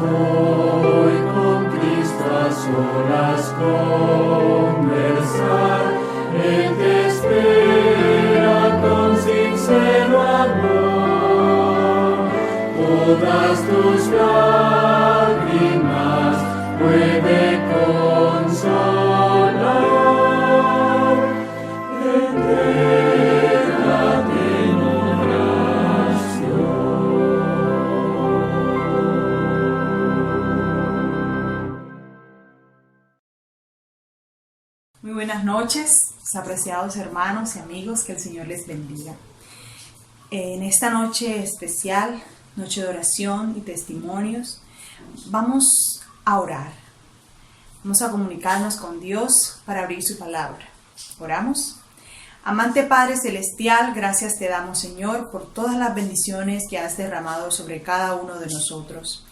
hoy con Cristo a solas conversar. Él te espera con sincero amor. Todas tus lágrimas puede consolar. Entrégate en oración. Muy buenas noches, apreciados hermanos y amigos, que el Señor les bendiga. En esta noche especial, noche de oración y testimonios, vamos a orar. Vamos a comunicarnos con Dios para abrir su palabra. Oramos. Amante Padre Celestial, gracias te damos, Señor, por todas las bendiciones que has derramado sobre cada uno de nosotros.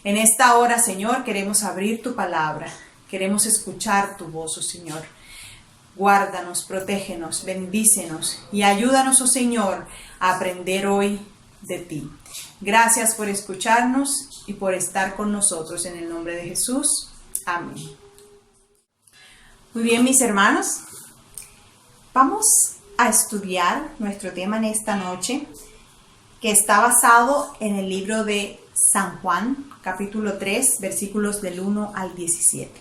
En esta hora, Señor, queremos abrir tu palabra. Queremos escuchar tu voz, oh Señor. Guárdanos, protégenos, bendícenos y ayúdanos, oh Señor, a aprender hoy de ti. Gracias por escucharnos y por estar con nosotros en el nombre de Jesús. Amén. Muy bien, mis hermanos. Vamos a estudiar nuestro tema en esta noche, que está basado en el libro de San Juan, capítulo 3, versículos del 1 al 17.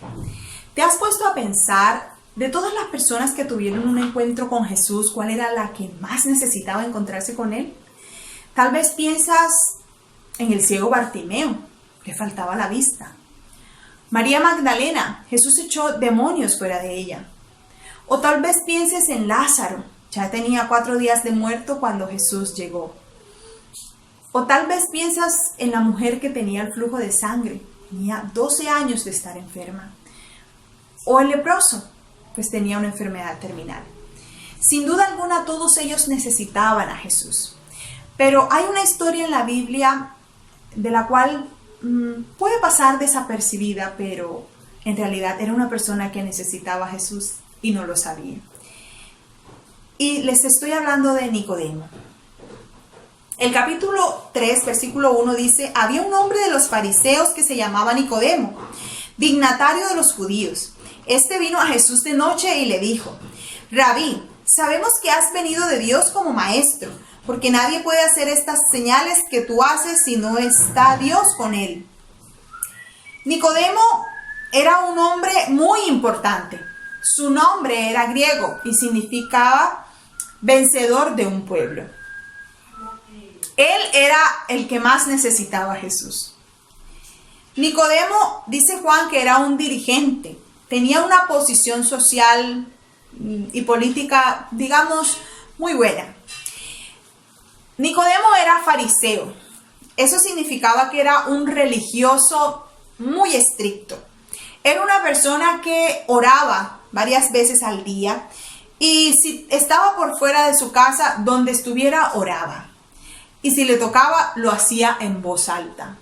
¿Te has puesto a pensar de todas las personas que tuvieron un encuentro con Jesús, cuál era la que más necesitaba encontrarse con Él? Tal vez piensas en el ciego Bartimeo, le faltaba la vista. María Magdalena, Jesús echó demonios fuera de ella. O tal vez pienses en Lázaro, ya tenía 4 días de muerto cuando Jesús llegó. O tal vez piensas en la mujer que tenía el flujo de sangre, tenía 12 años de estar enferma. O el leproso, pues tenía una enfermedad terminal. Sin duda alguna todos ellos necesitaban a Jesús. Pero hay una historia en la Biblia de la cual puede pasar desapercibida, pero en realidad era una persona que necesitaba a Jesús y no lo sabía. Y les estoy hablando de Nicodemo. El capítulo 3, versículo 1 dice: había un hombre de los fariseos que se llamaba Nicodemo, dignatario de los judíos. Este vino a Jesús de noche y le dijo: Rabí, sabemos que has venido de Dios como maestro, porque nadie puede hacer estas señales que tú haces si no está Dios con él. Nicodemo era un hombre muy importante. Su nombre era griego y significaba vencedor de un pueblo. Él era el que más necesitaba a Jesús. Nicodemo, dice Juan, que era un dirigente. Tenía una posición social y política, digamos, muy buena. Nicodemo era fariseo. Eso significaba que era un religioso muy estricto. Era una persona que oraba varias veces al día y si estaba por fuera de su casa, donde estuviera, oraba. Y si le tocaba, lo hacía en voz alta.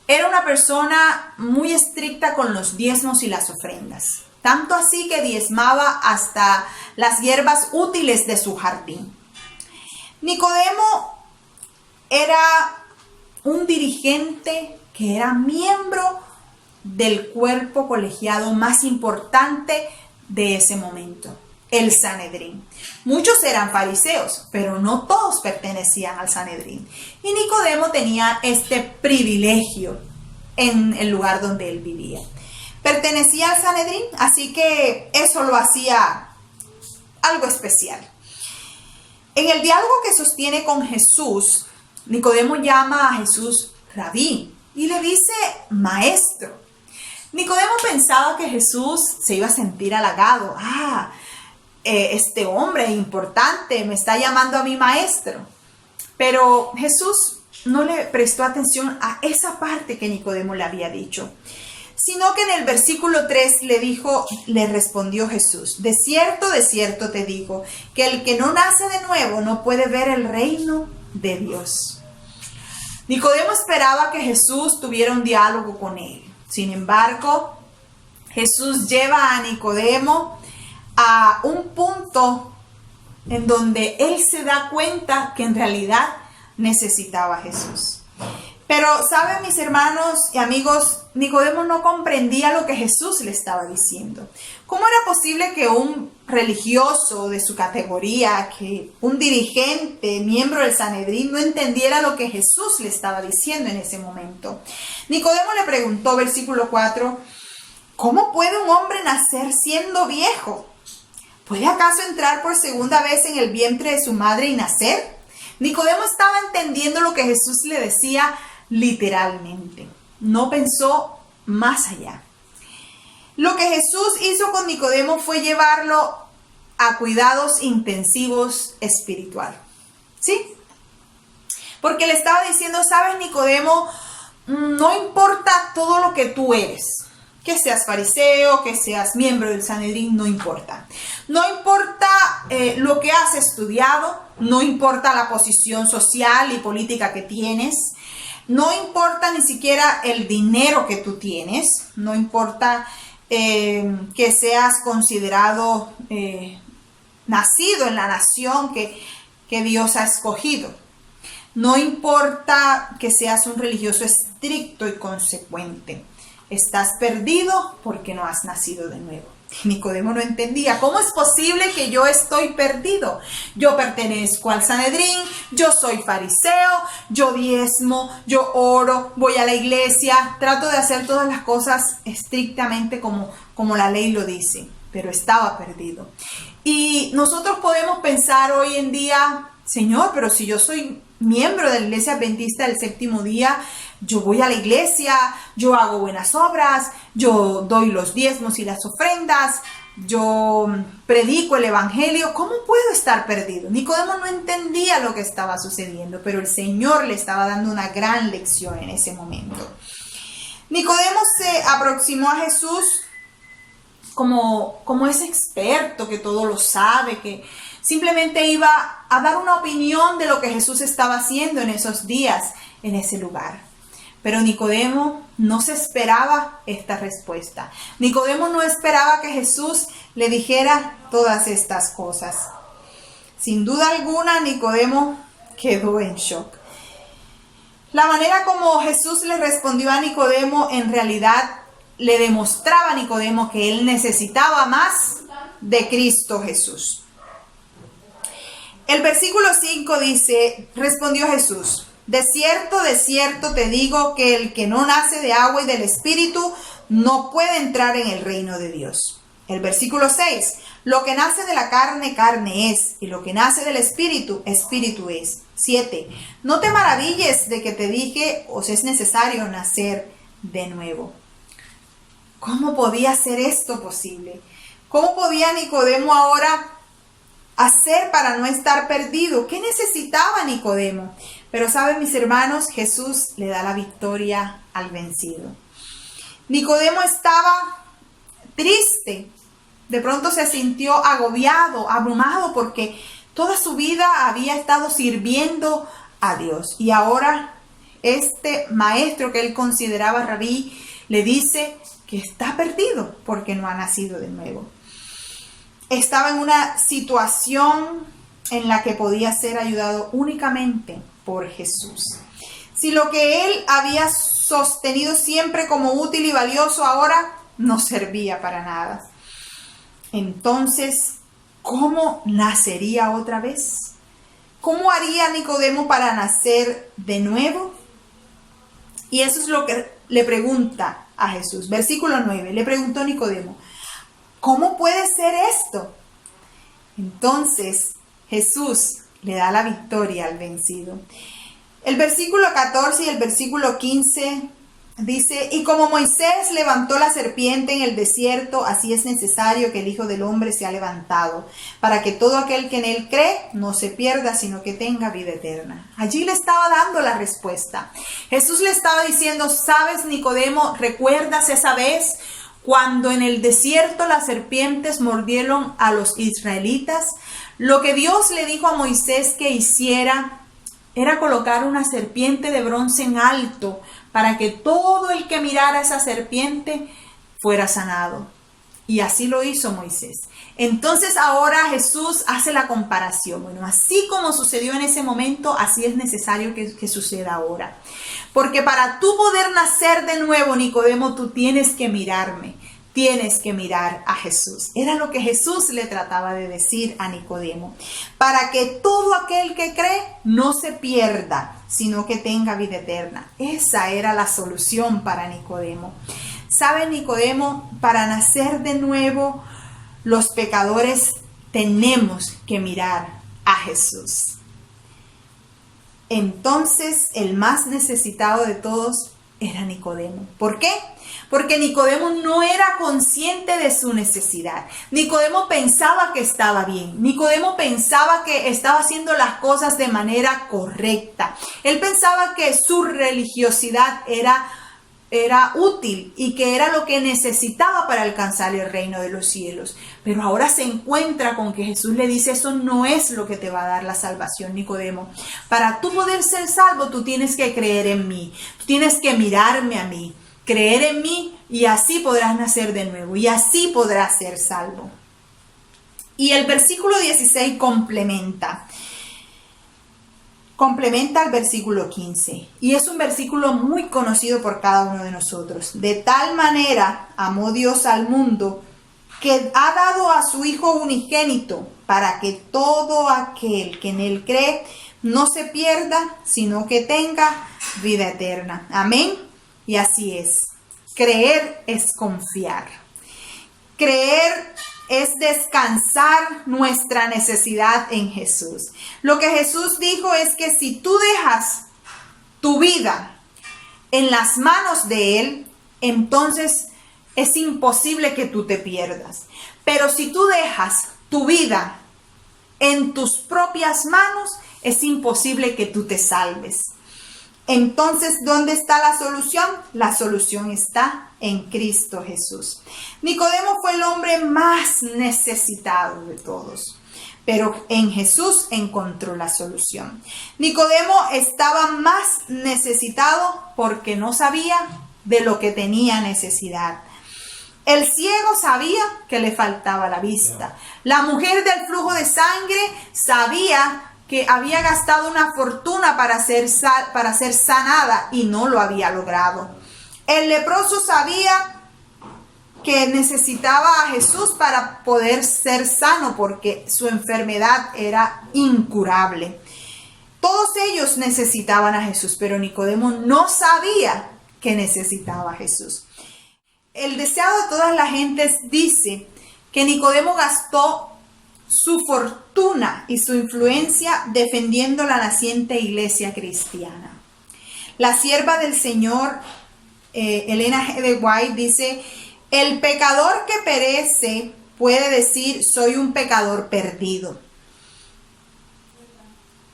Era una persona muy estricta con los diezmos y las ofrendas. Tanto así que diezmaba hasta las hierbas útiles de su jardín. Nicodemo era un dirigente que era miembro del cuerpo colegiado más importante de ese momento, el Sanedrín. Muchos eran fariseos, pero no todos pertenecían al Sanedrín. Y Nicodemo tenía este privilegio en el lugar donde él vivía. Pertenecía al Sanedrín, así que eso lo hacía algo especial. En el diálogo que sostiene con Jesús, Nicodemo llama a Jesús Rabí y le dice maestro. Nicodemo pensaba que Jesús se iba a sentir halagado. Este hombre importante me está llamando a mi maestro. Pero Jesús no le prestó atención a esa parte que Nicodemo le había dicho, sino que en el versículo 3 le respondió Jesús: de cierto te digo, que el que no nace de nuevo no puede ver el reino de Dios. Nicodemo esperaba que Jesús tuviera un diálogo con él. Sin embargo, Jesús lleva a Nicodemo a un punto en donde él se da cuenta que en realidad necesitaba a Jesús. Pero, ¿saben, mis hermanos y amigos? Nicodemo no comprendía lo que Jesús le estaba diciendo. ¿Cómo era posible que un religioso de su categoría, que un dirigente, miembro del Sanedrín, no entendiera lo que Jesús le estaba diciendo en ese momento? Nicodemo le preguntó, versículo 4, ¿cómo puede un hombre nacer siendo viejo? ¿Puede acaso entrar por segunda vez en el vientre de su madre y nacer? Nicodemo estaba entendiendo lo que Jesús le decía literalmente. No pensó más allá. Lo que Jesús hizo con Nicodemo fue llevarlo a cuidados intensivos espiritual. ¿Sí? Porque le estaba diciendo, ¿sabes, Nicodemo? No importa todo lo que tú eres. Que seas fariseo, que seas miembro del Sanedrín, no importa. No importa lo que has estudiado, no importa la posición social y política que tienes, no importa ni siquiera el dinero que tú tienes, no importa que seas considerado nacido en la nación que Dios ha escogido. No importa que seas un religioso estricto y consecuente. Estás perdido porque no has nacido de nuevo. Nicodemo no entendía. ¿Cómo es posible que yo estoy perdido? Yo pertenezco al Sanedrín, yo soy fariseo, yo diezmo, yo oro, voy a la iglesia, trato de hacer todas las cosas estrictamente como la ley lo dice, pero estaba perdido. Y nosotros podemos pensar hoy en día, Señor, pero si yo soy miembro de la Iglesia Adventista del Séptimo Día, yo voy a la iglesia, yo hago buenas obras, yo doy los diezmos y las ofrendas, yo predico el evangelio. ¿Cómo puedo estar perdido? Nicodemo no entendía lo que estaba sucediendo, pero el Señor le estaba dando una gran lección en ese momento. Nicodemo se aproximó a Jesús como ese experto que todo lo sabe, que simplemente iba a dar una opinión de lo que Jesús estaba haciendo en esos días, en ese lugar. Pero Nicodemo no se esperaba esta respuesta. Nicodemo no esperaba que Jesús le dijera todas estas cosas. Sin duda alguna, Nicodemo quedó en shock. La manera como Jesús le respondió a Nicodemo en realidad le demostraba a Nicodemo que él necesitaba más de Cristo Jesús. El versículo 5 dice, respondió Jesús, de cierto te digo que el que no nace de agua y del Espíritu no puede entrar en el reino de Dios. El versículo 6, lo que nace de la carne, carne es, y lo que nace del Espíritu, Espíritu es. 7, no te maravilles de que te dije, os es necesario nacer de nuevo. ¿Cómo podía ser esto posible? ¿Cómo podía Nicodemo ahora hacer para no estar perdido? ¿Qué necesitaba Nicodemo? Pero saben, mis hermanos, Jesús le da la victoria al vencido. Nicodemo estaba triste. De pronto se sintió agobiado, abrumado, porque toda su vida había estado sirviendo a Dios. Y ahora este maestro que él consideraba rabí le dice que está perdido porque no ha nacido de nuevo. Estaba en una situación en la que podía ser ayudado únicamente por Jesús. Si lo que él había sostenido siempre como útil y valioso ahora no servía para nada. Entonces, ¿cómo nacería otra vez? ¿Cómo haría Nicodemo para nacer de nuevo? Y eso es lo que le pregunta a Jesús. Versículo 9, le preguntó Nicodemo, ¿cómo puede ser esto? Entonces Jesús le da la victoria al vencido. El versículo 14 y el versículo 15 dice, y como Moisés levantó la serpiente en el desierto, así es necesario que el Hijo del Hombre sea levantado, para que todo aquel que en él cree no se pierda, sino que tenga vida eterna. Allí le estaba dando la respuesta. Jesús le estaba diciendo, ¿sabes, Nicodemo? ¿Recuerdas esa vez cuando en el desierto las serpientes mordieron a los israelitas? Lo que Dios le dijo a Moisés que hiciera era colocar una serpiente de bronce en alto para que todo el que mirara esa serpiente fuera sanado. Y así lo hizo Moisés. Entonces ahora Jesús hace la comparación. Bueno, así como sucedió en ese momento, así es necesario que suceda ahora. Porque para tú poder nacer de nuevo, Nicodemo, tú tienes que mirarme. Tienes que mirar a Jesús. Era lo que Jesús le trataba de decir a Nicodemo. Para que todo aquel que cree no se pierda, sino que tenga vida eterna. Esa era la solución para Nicodemo. ¿Sabe, Nicodemo? Para nacer de nuevo, los pecadores tenemos que mirar a Jesús. Entonces, el más necesitado de todos era Nicodemo. ¿Por qué? Porque Nicodemo no era consciente de su necesidad. Nicodemo pensaba que estaba bien. Nicodemo pensaba que estaba haciendo las cosas de manera correcta. Él pensaba que su religiosidad era útil y que era lo que necesitaba para alcanzar el reino de los cielos. Pero ahora se encuentra con que Jesús le dice: eso no es lo que te va a dar la salvación, Nicodemo. Para tú poder ser salvo, tú tienes que creer en mí. Tú tienes que mirarme a mí, creer en mí, y así podrás nacer de nuevo y así podrás ser salvo. Y el versículo 16 complementa al versículo 15. Y es un versículo muy conocido por cada uno de nosotros. De tal manera amó Dios al mundo que ha dado a su Hijo unigénito, para que todo aquel que en él cree no se pierda, sino que tenga vida eterna. Amén. Y así es. Creer es confiar. Creer es descansar nuestra necesidad en Jesús. Lo que Jesús dijo es que si tú dejas tu vida en las manos de Él, entonces es imposible que tú te pierdas. Pero si tú dejas tu vida en tus propias manos, es imposible que tú te salves. Entonces, ¿dónde está la solución? La solución está en Cristo Jesús. Nicodemo fue el hombre más necesitado de todos, pero en Jesús encontró la solución. Nicodemo estaba más necesitado porque no sabía de lo que tenía necesidad. El ciego sabía que le faltaba la vista. La mujer del flujo de sangre sabía que había gastado una fortuna para ser sanada y no lo había logrado. El leproso sabía que necesitaba a Jesús para poder ser sano porque su enfermedad era incurable. Todos ellos necesitaban a Jesús, pero Nicodemo no sabía que necesitaba a Jesús. El deseado de todas las gentes dice que Nicodemo gastó su fortuna y su influencia defendiendo la naciente iglesia cristiana. La sierva del Señor, Elena G. de White, dice: el pecador que perece puede decir soy un pecador perdido.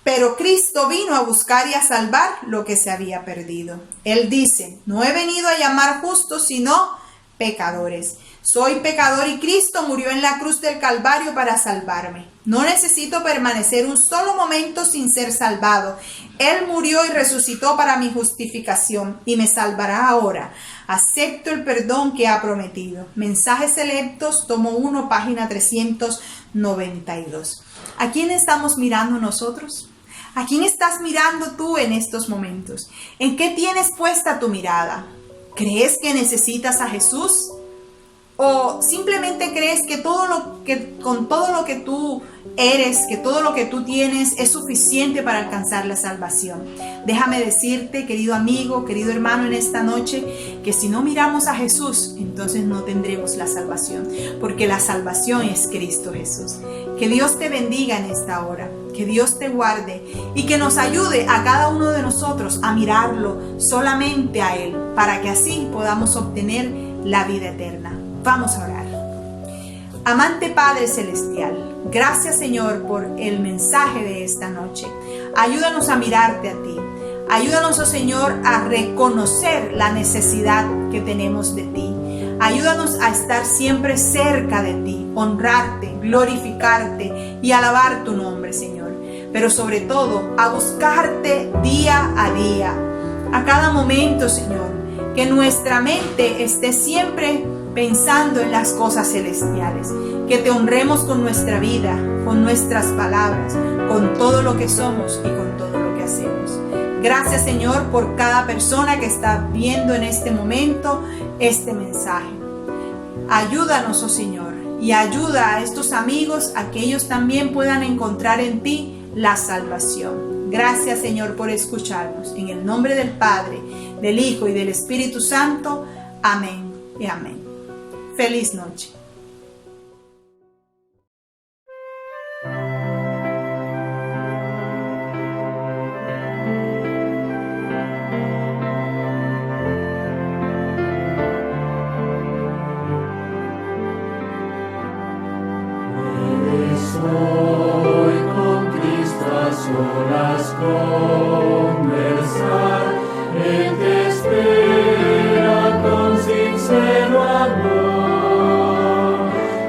Pero Cristo vino a buscar y a salvar lo que se había perdido. Él dice: no he venido a llamar justos, sino pecadores. Soy pecador y Cristo murió en la cruz del Calvario para salvarme. No necesito permanecer un solo momento sin ser salvado. Él murió y resucitó para mi justificación y me salvará ahora. Acepto el perdón que ha prometido. Mensajes Selectos, tomo 1, página 392. ¿A quién estamos mirando nosotros? ¿A quién estás mirando tú en estos momentos? ¿En qué tienes puesta tu mirada? ¿Crees que necesitas a Jesús? ¿O simplemente crees que con todo lo que tú eres, que todo lo que tú tienes es suficiente para alcanzar la salvación? Déjame decirte, querido amigo, querido hermano, en esta noche, que si no miramos a Jesús, entonces no tendremos la salvación, porque la salvación es Cristo Jesús. Que Dios te bendiga en esta hora, que Dios te guarde y que nos ayude a cada uno de nosotros a mirarlo solamente a Él, para que así podamos obtener la vida eterna. Vamos a orar. Amante Padre Celestial, gracias Señor por el mensaje de esta noche. Ayúdanos a mirarte a ti. Ayúdanos, oh Señor, a reconocer la necesidad que tenemos de ti. Ayúdanos a estar siempre cerca de ti, honrarte, glorificarte y alabar tu nombre, Señor. Pero sobre todo, a buscarte día a día, a cada momento, Señor. Que nuestra mente esté siempre pensando en las cosas celestiales. Que te honremos con nuestra vida, con nuestras palabras, con todo lo que somos y con todo lo que hacemos. Gracias, Señor, por cada persona que está viendo en este momento este mensaje. Ayúdanos, oh Señor, y ayuda a estos amigos a que ellos también puedan encontrar en ti la salvación. Gracias, Señor, por escucharnos. En el nombre del Padre, del Hijo y del Espíritu Santo. Amén y amén. Feliz noche. Hoy con Cristo a solas conversar, Él te espera con sincero amor.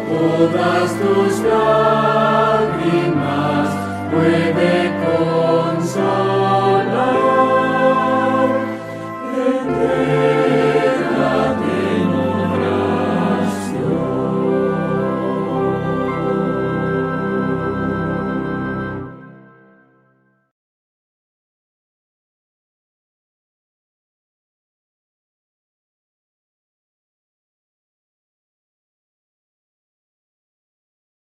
Todas tus lágrimas puede consolar.